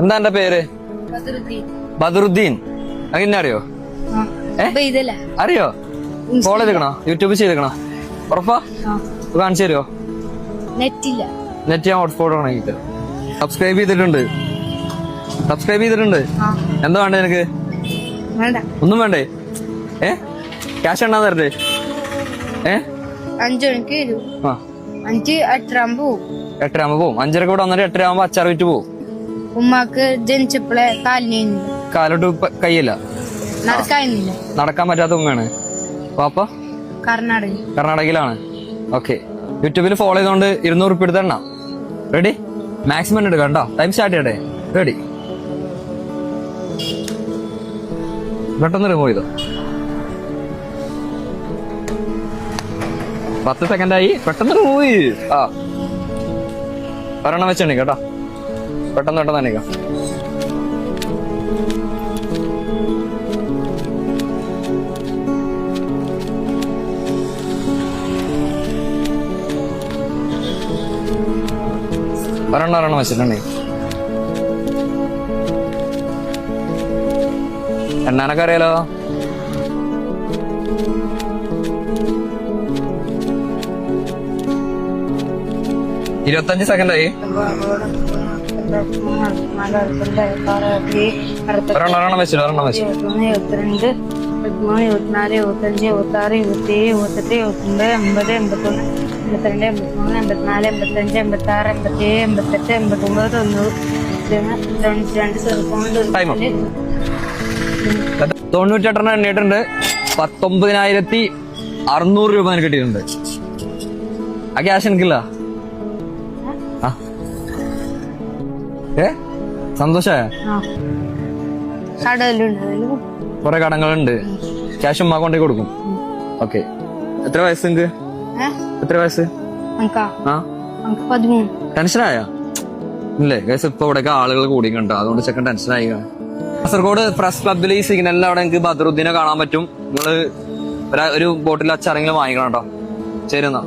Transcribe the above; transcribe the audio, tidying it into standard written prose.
എന്താ എന്റെ പേര്? ബദറുദ്ദീൻ. അങ്ങനെ അറിയോ? അറിയോ? ഫോളോ ചെയ്തേക്കണോ? യൂട്യൂബ് ചെയ്തേക്കണോ? ഉറപ്പാ? കാണിച്ചു തരുമോ? നെറ്റ് ഞാൻ ഹോട്ട്സ്പോട്ട് ആണെങ്കിൽ സബ്സ്ക്രൈബ് ചെയ്തിട്ടുണ്ട്. എന്താ വേണ്ടേ നിനക്ക്? ഒന്നും വേണ്ടേ? ക്യാഷ് എണ്ണാ തരട്ടെ? 5 മണിക്ക് വരും. 8:30 പോവും. 8:30 പോവും. 5:30 കൂടെ വന്നിട്ട് 8:30 അച്ചാർ വിറ്റ് പോവും. ഉമ്മാക്ക് ജനിച്ചപ്പോഴേ കാലോട്ട് കയ്യില്ല, നടക്കാൻ പറ്റാത്ത ഉമ്മയാണ്. പാപ്പ കർണാടകയിലാണ്. ഓക്കെ. യൂട്യൂബിൽ ഫോളോ ചെയ്തോണ്ട് 200 ഉറുപ്പിക എടുത്തെണ്ണ. റെഡി? മാക്സിമം എടുക്കാം കേട്ടോ. ടൈം സ്റ്റാർട്ട് ചെയ്യട്ടെ? റെഡി? പെട്ടെന്ന് റിമൂവ് ചെയ്തോ. 10 സെക്കൻഡായി. പെട്ടെന്ന് റിമൂവ് ചെയ്ത്. ഒരെണ്ണം വെച്ചെണ്ണി കേട്ടോ. പെട്ടെന്ന് എണ്ണിക്കാം. ഒരെണ്ണം വെച്ചിട്ടുണ്ടേ. എണ്ണാനൊക്കെ അറിയാലോ. ഇരുപത്തഞ്ച് സെക്കൻഡായി. ഒരെണ്ണം വെച്ചു. 22, 23, 24, 25, 26, 27, 28, 29, 80, 81, 82, 83, 84, 85, 86, 87, 88, 99, 98 എണ്ണിയിട്ടുണ്ട്. 19,600 രൂപ എനിക്ക് കിട്ടിയിട്ടുണ്ട്. ആ ക്യാഷ് എനിക്കില്ല. സന്തോഷായ? കൊറേ കടങ്ങളുണ്ട്. ക്യാഷ് ഉമ്മ കൊണ്ടേ കൊടുക്കും. ഓക്കെ. എത്ര വയസ്സ് നിങ്ങക്ക്? എത്ര വയസ്സ്? ടെൻഷനായ? ഇല്ലേ ഗൈസ്, ഇപ്പൊ ഇവിടെയൊക്കെ ആളുകൾ കൂടി കണ്ടോ, അതുകൊണ്ട് ചെക്കൻ ടെൻഷനായി. കാസർഗോഡ് പ്രസ് ക്ലബിൽ ഈ സിഗ്നലിൽ അവിടെ എനിക്ക് ബദറുദ്ദീനെ കാണാൻ പറ്റും. നിങ്ങള് ഒരു ബോട്ടിൽ അച്ചാറെങ്കിലും വാങ്ങിക്കണം കേട്ടോ. ശരി എന്നാ.